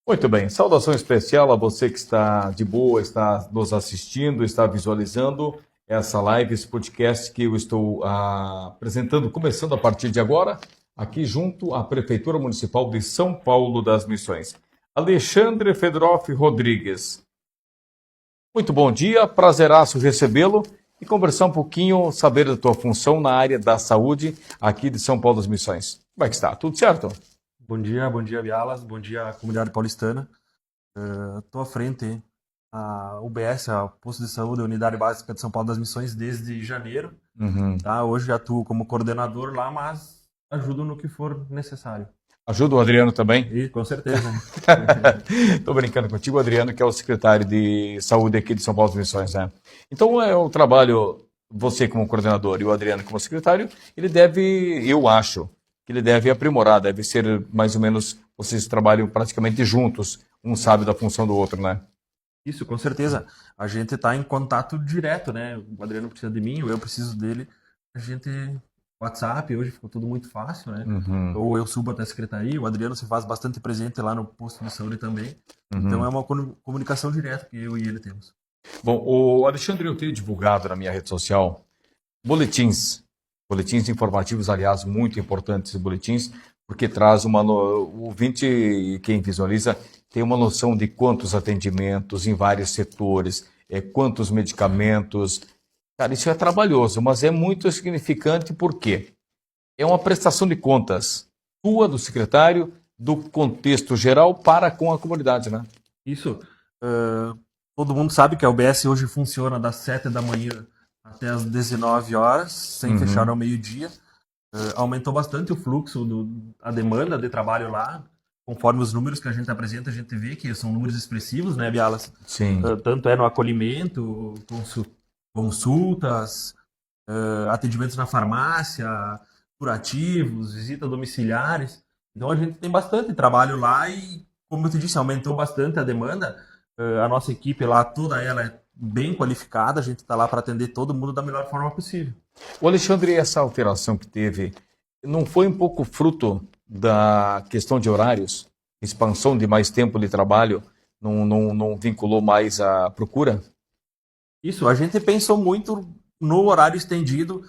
Muito bem, saudação especial a você que está de boa, está nos assistindo, está visualizando essa live, esse podcast que eu estou apresentando, começando a partir de agora, aqui junto à Prefeitura Municipal de São Paulo das Missões. Alexandre Fedoroff Rodrigues. Muito bom dia, prazeraço recebê-lo e conversar um pouquinho, saber da tua função na área da saúde aqui de São Paulo das Missões. Como é que está? Tudo certo? Bom dia, Bialas. Bom dia, comunidade paulistana. Estou à frente a UBS, a Posto de Saúde, a Unidade Básica de São Paulo das Missões, desde janeiro. Tá? Hoje atuo como coordenador lá, mas ajudo no que for necessário. Ajuda o Adriano também? E, com certeza. Estou brincando contigo, Adriano, que é o secretário de saúde aqui de São Paulo das Missões, né? Então, o trabalho, você como coordenador e o Adriano como secretário, ele deve, eu acho, que ele deve aprimorar, deve ser mais ou menos, vocês trabalham praticamente juntos, um sabe da função do outro, né? Isso, com certeza. A gente está em contato direto, né? O Adriano precisa de mim, eu preciso dele. A gente... WhatsApp, hoje ficou tudo muito fácil, né? Ou eu subo até a secretaria, o Adriano se faz bastante presente lá no posto de saúde também. Então é uma comunicação direta que eu e ele temos. Bom, o Alexandre, eu tenho divulgado na minha rede social boletins informativos, aliás, muito importantes boletins, porque traz o ouvinte e quem visualiza tem uma noção de quantos atendimentos em vários setores, quantos medicamentos. Cara, isso é trabalhoso, mas é muito significante porque é uma prestação de contas tua, do secretário, do contexto geral para com a comunidade, né? Isso. Todo mundo sabe que a UBS hoje funciona das 7 da manhã até as 19 horas, sem fechar ao meio-dia. Aumentou bastante o fluxo, a demanda de trabalho lá. Conforme os números que a gente apresenta, a gente vê que são números expressivos, né, Bialas? Sim. Tanto é no acolhimento, consultas, atendimentos na farmácia, curativos, visitas domiciliares. Então a gente tem bastante trabalho lá e, como eu te disse, aumentou bastante a demanda. A nossa equipe lá, toda ela é bem qualificada, a gente está lá para atender todo mundo da melhor forma possível. O Alexandre, essa alteração que teve, não foi um pouco fruto da questão de horários? Expansão de mais tempo de trabalho não vinculou mais a procura? Isso, a gente pensou muito no horário estendido,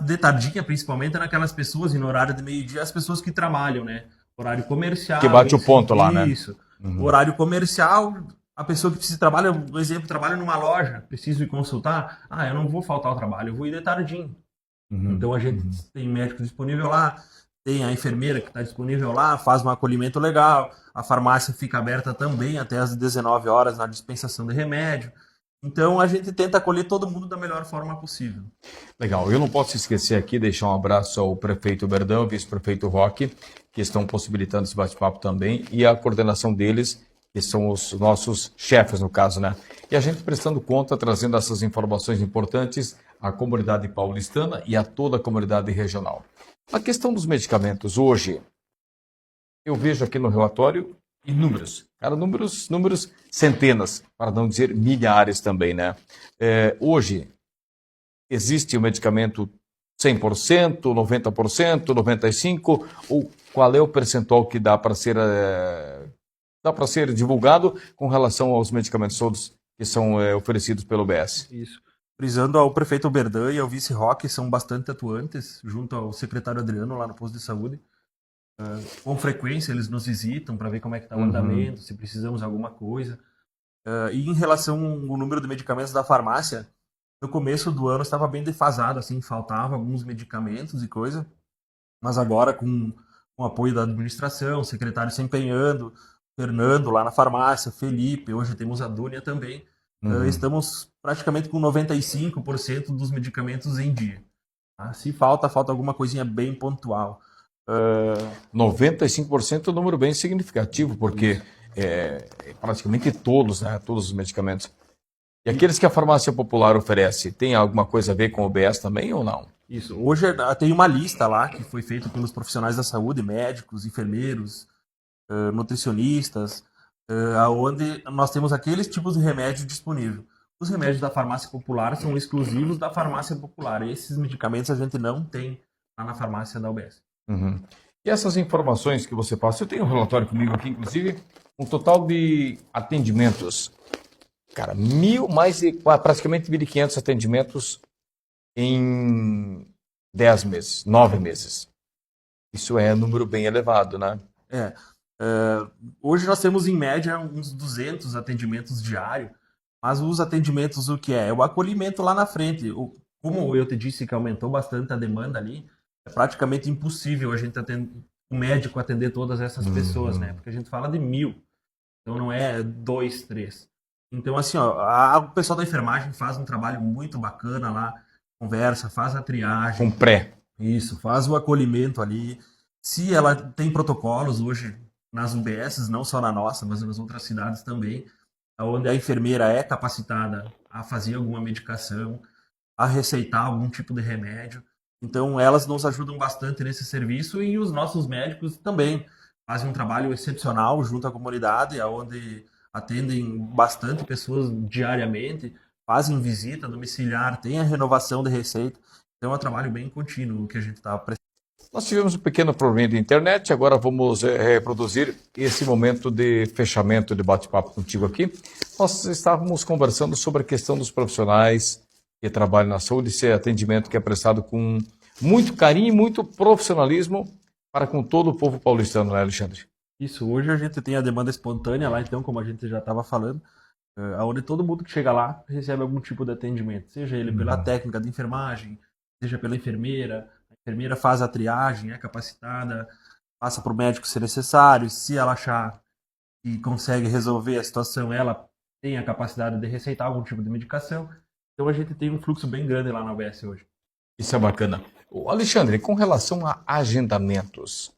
de tardinha, principalmente naquelas pessoas, e no horário de meio-dia, as pessoas que trabalham, né? Horário comercial. Que bate o ponto lá, né? Isso. O horário comercial, a pessoa que precisa trabalhar, por exemplo, trabalha numa loja, preciso ir consultar, eu não vou faltar ao trabalho, eu vou ir de tardinho. Então a gente tem médico disponível lá, tem a enfermeira que está disponível lá, faz um acolhimento legal, a farmácia fica aberta também até as 19 horas na dispensação de remédio. Então a gente tenta acolher todo mundo da melhor forma possível. Legal. Eu não posso esquecer aqui, deixar um abraço ao prefeito Berdão, vice-prefeito Roque, que estão possibilitando esse bate-papo também, e a coordenação deles, que são os nossos chefes, no caso, né? E a gente prestando conta, trazendo essas informações importantes à comunidade paulistana e a toda a comunidade regional. A questão dos medicamentos, hoje, eu vejo aqui no relatório inúmeros, cara, números centenas, para não dizer milhares também, né? Hoje, existe o medicamento 100%, 90%, 95%, ou qual é o percentual que dá para ser divulgado com relação aos medicamentos todos que são oferecidos pelo BS? Isso. Frisando ao prefeito Berdan e ao vice Roque, são bastante atuantes, junto ao secretário Adriano, lá no posto de saúde. Com frequência eles nos visitam para ver como é que está o andamento, se precisamos de alguma coisa. E em relação ao número de medicamentos da farmácia, no começo do ano estava bem defasado, assim, faltava alguns medicamentos e coisa, mas agora com o apoio da administração, o secretário se empenhando, Fernando lá na farmácia, Felipe, hoje temos a Dúnia também, estamos praticamente com 95% dos medicamentos em dia. Se falta alguma coisinha bem pontual. 95% é um número bem significativo, porque praticamente todos, né, todos os medicamentos. E aqueles que a farmácia popular oferece, tem alguma coisa a ver com o OBS também ou não? Isso. Hoje tem uma lista lá que foi feita pelos profissionais da saúde, médicos, enfermeiros, nutricionistas, onde nós temos aqueles tipos de remédio disponível. Os remédios da farmácia popular são exclusivos da farmácia popular. Esses medicamentos a gente não tem lá na farmácia da UBS. E essas informações que você passa, eu tenho um relatório comigo aqui, inclusive, um total de atendimentos, cara, praticamente 1.500 atendimentos em 10 meses, 9 meses. Isso é um número bem elevado, né? É, hoje nós temos em média uns 200 atendimentos diários, mas os atendimentos o que é? É o acolhimento lá na frente. Como eu te disse que aumentou bastante a demanda ali, é praticamente impossível a gente o médico atender todas essas pessoas, né? Porque a gente fala de 1.000, então não é 2, 3. Então assim, ó, o pessoal da enfermagem faz um trabalho muito bacana lá, conversa, faz a triagem. Com pré. Isso, faz o acolhimento ali. Se ela tem protocolos hoje nas UBSs, não só na nossa, mas nas outras cidades também, onde a enfermeira é capacitada a fazer alguma medicação, a receitar algum tipo de remédio. Então, elas nos ajudam bastante nesse serviço e os nossos médicos também fazem um trabalho excepcional junto à comunidade, onde atendem bastante pessoas diariamente, fazem visita domiciliar, tem a renovação de receita. Então, é um trabalho bem contínuo que a gente está prestando. Nós tivemos um pequeno problema de internet, agora vamos reproduzir esse momento de fechamento de bate-papo contigo aqui. Nós estávamos conversando sobre a questão dos profissionais que trabalham na saúde, esse atendimento que é prestado com muito carinho e muito profissionalismo para com todo o povo paulistano, né, Alexandre? Isso, hoje a gente tem a demanda espontânea lá, então, como a gente já estava falando, onde todo mundo que chega lá recebe algum tipo de atendimento, seja ele pela técnica de enfermagem, seja pela enfermeira. A enfermeira faz a triagem, é capacitada, passa para o médico se necessário. Se ela achar que consegue resolver a situação, ela tem a capacidade de receitar algum tipo de medicação. Então a gente tem um fluxo bem grande lá na UBS hoje. Isso é bacana. Alexandre, com relação a agendamentos,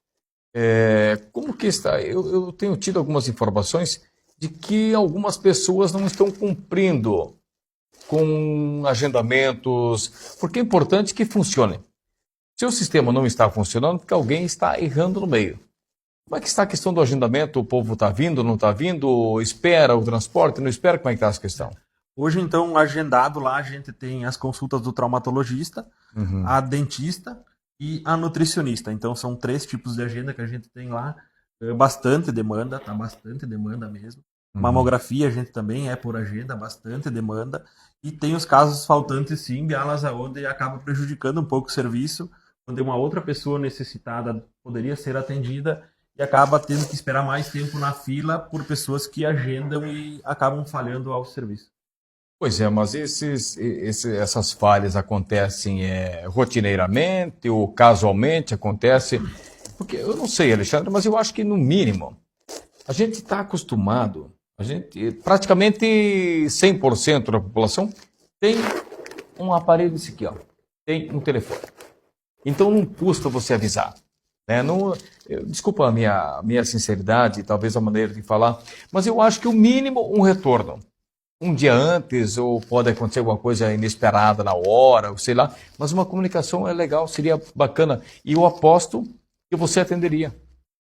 como que está? Eu tenho tido algumas informações de que algumas pessoas não estão cumprindo com agendamentos, porque é importante que funcione. Se o sistema não está funcionando, porque alguém está errando no meio. Como é que está a questão do agendamento? O povo está vindo, não está vindo? Espera o transporte, não espera? Como é que está essa questão? Hoje, então, agendado lá, a gente tem as consultas do traumatologista, a dentista e a nutricionista. Então, são 3 tipos de agenda que a gente tem lá. Bastante demanda, tá bastante demanda mesmo. Mamografia, a gente também é por agenda, bastante demanda. E tem os casos faltantes, sim, elas onde acaba prejudicando um pouco o serviço, onde uma outra pessoa necessitada poderia ser atendida e acaba tendo que esperar mais tempo na fila por pessoas que agendam e acabam falhando ao serviço. Pois é, mas essas falhas acontecem rotineiramente ou casualmente acontece? Porque eu não sei, Alexandre, mas eu acho que no mínimo a gente está acostumado, praticamente 100% da população tem um aparelho desse aqui, ó, tem um telefone. Então não custa você avisar. Né? Desculpa a minha sinceridade, talvez a maneira de falar, mas eu acho que o mínimo um retorno. Um dia antes, ou pode acontecer alguma coisa inesperada na hora, ou sei lá, mas uma comunicação é legal, seria bacana. E eu aposto que você atenderia.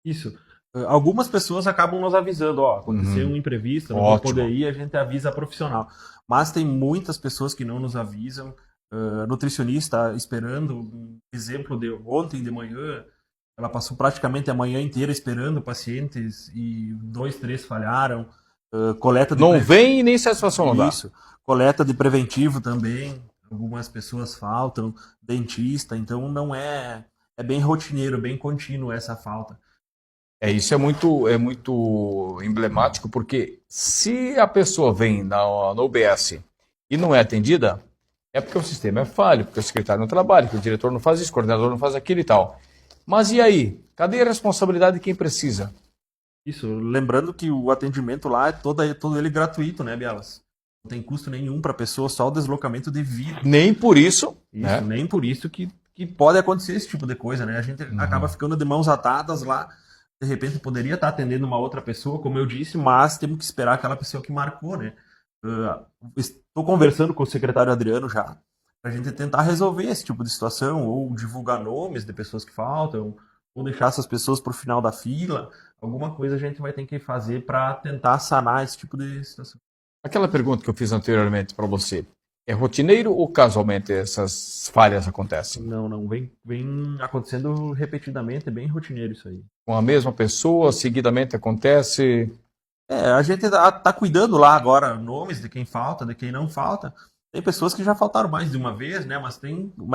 Isso. Algumas pessoas acabam nos avisando, ó, aconteceu um imprevisto, não vou poder ir, a gente avisa a profissional. Mas tem muitas pessoas que não nos avisam. Nutricionista esperando, um exemplo de ontem de manhã, ela passou praticamente a manhã inteira esperando pacientes e 2, 3 falharam. Coleta de não vem e nem satisfação não dá. Isso. Coleta de preventivo também, algumas pessoas faltam, dentista, então não é bem rotineiro, bem contínuo essa falta. Isso é muito emblemático, porque se a pessoa vem na UBS e não é atendida, é porque o sistema é falho, porque o secretário não trabalha, que o diretor não faz isso, o coordenador não faz aquilo e tal. Mas e aí? Cadê a responsabilidade de quem precisa? Isso, lembrando que o atendimento lá é todo ele gratuito, né, Bielas? Não tem custo nenhum para a pessoa, só o deslocamento de vida. Nem por isso. Isso, né? Nem por isso que pode acontecer esse tipo de coisa, né? A gente acaba ficando de mãos atadas lá, de repente poderia estar atendendo uma outra pessoa, como eu disse, mas temos que esperar aquela pessoa que marcou, né? Estou conversando com o secretário Adriano já, para a gente tentar resolver esse tipo de situação, ou divulgar nomes de pessoas que faltam, ou deixar essas pessoas para o final da fila. Alguma coisa a gente vai ter que fazer para tentar sanar esse tipo de situação. Aquela pergunta que eu fiz anteriormente para você, É rotineiro ou casualmente essas falhas acontecem? Não, vem acontecendo repetidamente, é bem rotineiro isso aí. Com a mesma pessoa, seguidamente acontece? A gente tá cuidando lá agora nomes de quem falta, de quem não falta. Tem pessoas que já faltaram mais de uma vez, né? Mas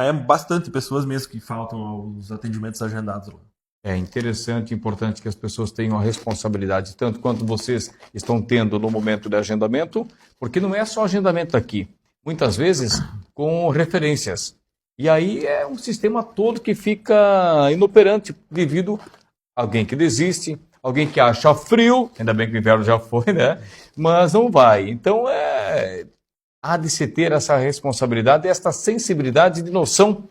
é bastante pessoas mesmo que faltam aos atendimentos agendados lá. É interessante e importante que as pessoas tenham a responsabilidade, tanto quanto vocês estão tendo no momento de agendamento, porque não é só agendamento aqui. Muitas vezes com referências. E aí é um sistema todo que fica inoperante devido a alguém que desiste, alguém que acha frio, ainda bem que o inverno já foi, né? Mas não vai. Então há de se ter essa responsabilidade, esta sensibilidade de noção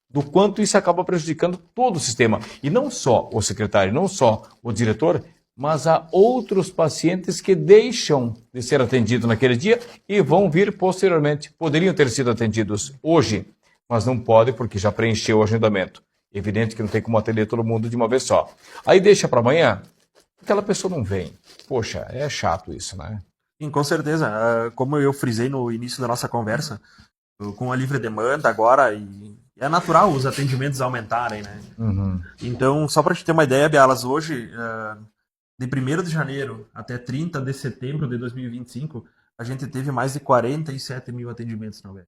do quanto isso acaba prejudicando todo o sistema. E não só o secretário, não só o diretor, mas há outros pacientes que deixam de ser atendidos naquele dia e vão vir posteriormente. Poderiam ter sido atendidos hoje, mas não podem porque já preencheu o agendamento. Evidente que não tem como atender todo mundo de uma vez só. Aí deixa para amanhã, aquela pessoa não vem. Poxa, é chato isso, né? Sim, com certeza. Como eu frisei no início da nossa conversa, com a livre demanda agora, e é natural os atendimentos aumentarem, né? Então, só para te ter uma ideia, Bialas, hoje, de 1º de janeiro até 30 de setembro de 2025, a gente teve mais de 47 mil atendimentos na UBS.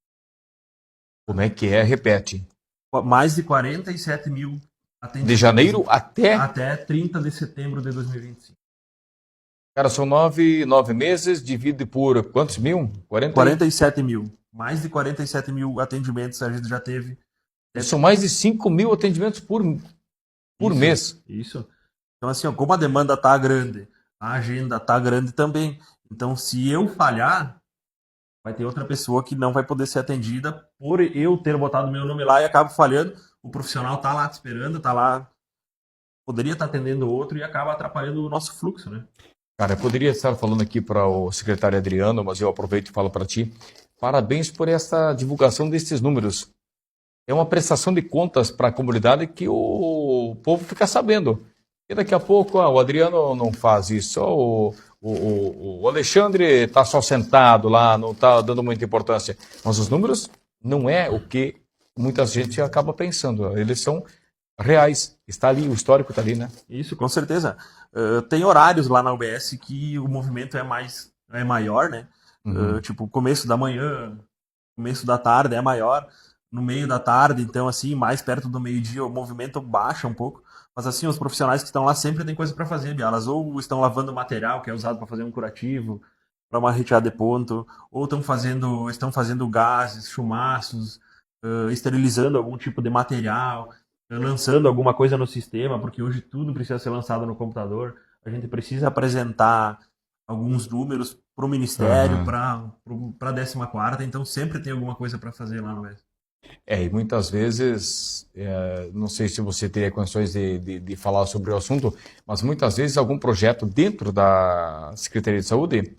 Como é que é? Repete. Mais de 47 mil atendimentos. De janeiro até 30 de setembro de 2025. Cara, são 9 meses, divide por quantos mil? 47 mil. Mais de 47 mil atendimentos a gente já teve. São mais de 5 mil atendimentos por mês. Isso. Então, assim, como a demanda tá grande, a agenda tá grande também. Então, se eu falhar, vai ter outra pessoa que não vai poder ser atendida por eu ter botado meu nome lá e acabo falhando. O profissional tá lá te esperando, tá lá. Poderia estar atendendo outro e acaba atrapalhando o nosso fluxo, né? Cara, eu poderia estar falando aqui para o secretário Adriano, mas eu aproveito e falo para ti. Parabéns por essa divulgação desses números. É uma prestação de contas para a comunidade que o povo fica sabendo. E daqui a pouco o Adriano não faz isso, o Alexandre está só sentado lá, não está dando muita importância. Mas os números não é o que muita gente acaba pensando. Eles são reais. Está ali, o histórico está ali, né? Isso, com certeza. Tem horários lá na UBS que o movimento é maior, né? Tipo, começo da manhã, começo da tarde é maior. No meio da tarde, então, assim, mais perto do meio-dia, o movimento baixa um pouco. Mas, assim, os profissionais que estão lá sempre têm coisa para fazer, Bialas. Ou estão lavando material que é usado para fazer um curativo, para uma retirada de ponto, ou estão fazendo gases, chumaços, esterilizando algum tipo de material, lançando alguma coisa no sistema, porque hoje tudo precisa ser lançado no computador. A gente precisa apresentar alguns números para o Ministério, para a 14ª, então sempre tem alguma coisa para fazer lá no BES. E muitas vezes, não sei se você teria condições de falar sobre o assunto, mas muitas vezes algum projeto dentro da Secretaria de Saúde,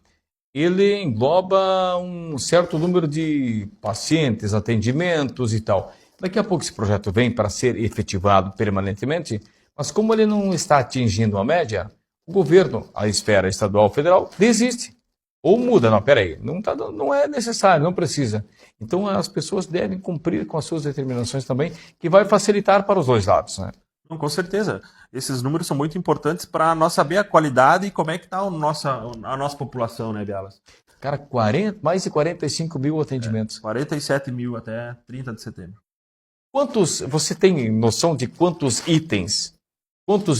ele engloba um certo número de pacientes, atendimentos e tal. Daqui a pouco esse projeto vem para ser efetivado permanentemente, mas como ele não está atingindo a média, o governo, a esfera estadual federal, desiste. Ou muda, não, peraí, não é necessário, não precisa. Então as pessoas devem cumprir com as suas determinações também, que vai facilitar para os dois lados, né? Não, com certeza. Esses números são muito importantes para nós saber a qualidade e como é que está a nossa população, né, Bialas? Cara, mais de 45 mil atendimentos. 47 mil até 30 de setembro. Você tem noção de quantos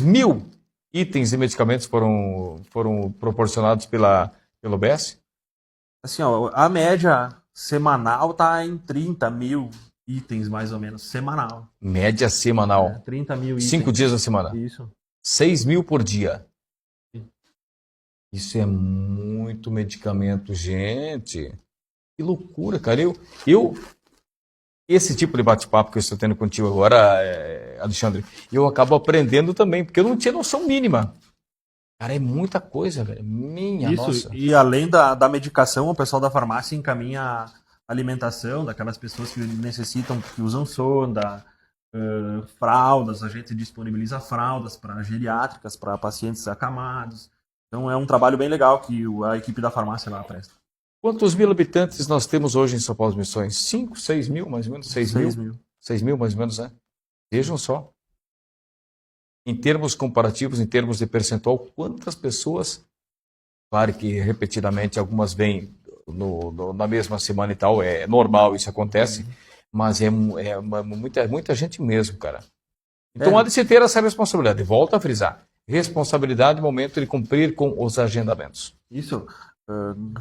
mil itens e medicamentos foram proporcionados pelo BES? Assim, ó, a média semanal está em 30 mil itens, mais ou menos, semanal. Média semanal. 30 mil itens. 5 dias da semana. Isso. 6 mil por dia. Sim. Isso é muito medicamento, gente. Que loucura, cara. Esse tipo de bate-papo que eu estou tendo contigo agora, Alexandre, eu acabo aprendendo também, porque eu não tinha noção mínima. Cara, é muita coisa, velho. Nossa. E além da medicação, o pessoal da farmácia encaminha a alimentação daquelas pessoas que necessitam, que usam sonda, fraldas, a gente disponibiliza fraldas para geriátricas, para pacientes acamados. Então é um trabalho bem legal que a equipe da farmácia lá presta. Quantos mil habitantes nós temos hoje em São Paulo Missões? 5, 6 mil, mais ou menos? 6 mil? 6 mil. 6 mil, mais ou menos, né? Vejam só. Em termos comparativos, em termos de percentual, quantas pessoas, claro que repetidamente algumas vêm na mesma semana e tal, é normal, isso acontece, mas é muita gente mesmo, cara. Então há de se ter essa responsabilidade. Volto a frisar. Responsabilidade no momento de cumprir com os agendamentos. Isso.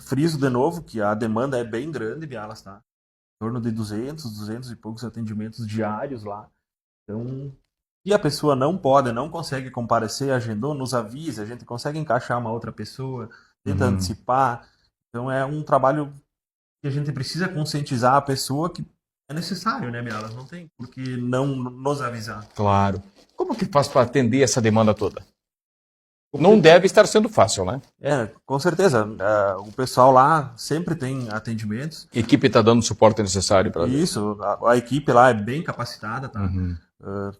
Friso de novo que a demanda é bem grande, Bialas, tá? Em torno de 200 e poucos atendimentos diários lá. Então, se a pessoa não consegue comparecer, agendou, nos avisa, a gente consegue encaixar uma outra pessoa, tenta antecipar. Então é um trabalho que a gente precisa conscientizar a pessoa que é necessário, né, Bialas? Não tem por que não nos avisar. Claro. Como que faz para atender essa demanda toda? Não deve estar sendo fácil, né? Com certeza. O pessoal lá sempre tem atendimentos. A equipe está dando o suporte necessário para isso. A equipe lá é bem capacitada, tá?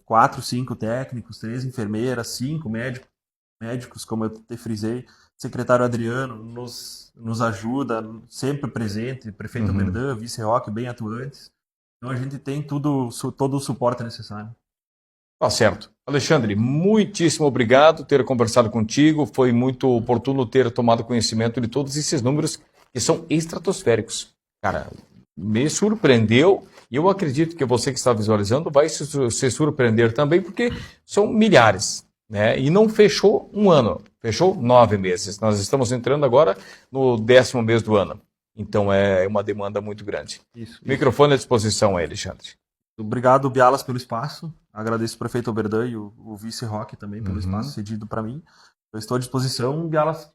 4, 5 técnicos, 3 enfermeiras, 5 médicos, como eu te frisei. Secretário Adriano nos ajuda, sempre presente. Prefeito Berdan, vice-roque, bem atuantes. Então a gente tem todo o suporte necessário. Tá certo. Alexandre, muitíssimo obrigado por ter conversado contigo. Foi muito oportuno ter tomado conhecimento de todos esses números que são estratosféricos. Cara, me surpreendeu e eu acredito que você que está visualizando vai se surpreender também, porque são milhares, né? E não fechou um ano, fechou 9 meses. Nós estamos entrando agora no 10º mês do ano. Então é uma demanda muito grande. Isso. Microfone à disposição aí, Alexandre. Obrigado, Bialas, pelo espaço. Agradeço o prefeito Berdan e o vice-roque também pelo espaço cedido para mim. Eu estou à disposição, Bialas,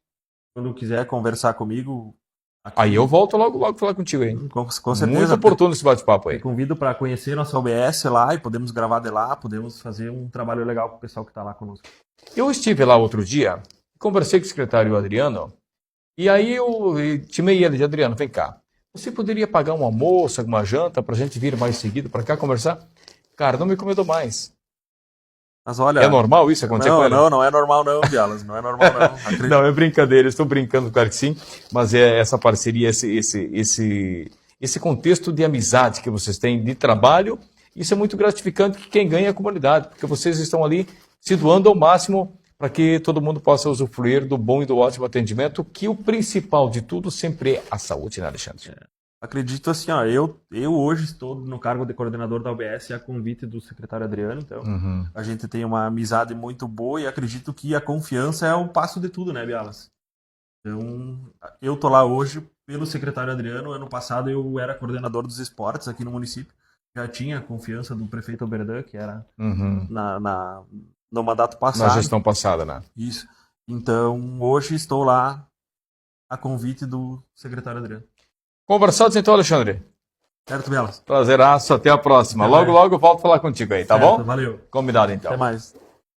quando quiser conversar comigo. Aqui. Aí eu volto logo falar contigo aí. Com certeza. Muito oportuno esse bate-papo aí. Eu convido para conhecer nossa OBS lá e podemos gravar de lá, podemos fazer um trabalho legal com o pessoal que está lá conosco. Eu estive lá outro dia, conversei com o secretário Adriano, e aí eu intimei ele de Adriano, vem cá. Você poderia pagar um almoço, alguma janta, para a gente vir mais seguido para cá conversar? Cara, não me incomodou mais. Mas olha... É normal isso acontecer com ele? Não é normal não, Bialas. Não é normal não. Não, é brincadeira, estou brincando, claro que sim. Mas é essa parceria, esse contexto de amizade que vocês têm, de trabalho, isso é muito gratificante, que quem ganha é a comunidade, porque vocês estão ali se doando ao máximo para que todo mundo possa usufruir do bom e do ótimo atendimento, que o principal de tudo sempre é a saúde, né, Alexandre? Acredito assim, ó, eu hoje estou no cargo de coordenador da OBS a convite do secretário Adriano, então a gente tem uma amizade muito boa e acredito que a confiança é o passo de tudo, né, Bialas? Então, eu tô lá hoje pelo secretário Adriano. Ano passado eu era coordenador dos esportes aqui no município, já tinha a confiança do prefeito Berdan, que era no mandato passado. Na gestão passada, né? Isso. Então, hoje estou lá a convite do secretário Adriano. Conversados então, Alexandre. Certo, Bialas. Prazeraço, até a próxima. Logo eu volto a falar contigo aí, tá bom? Valeu. Combinado então. Até mais.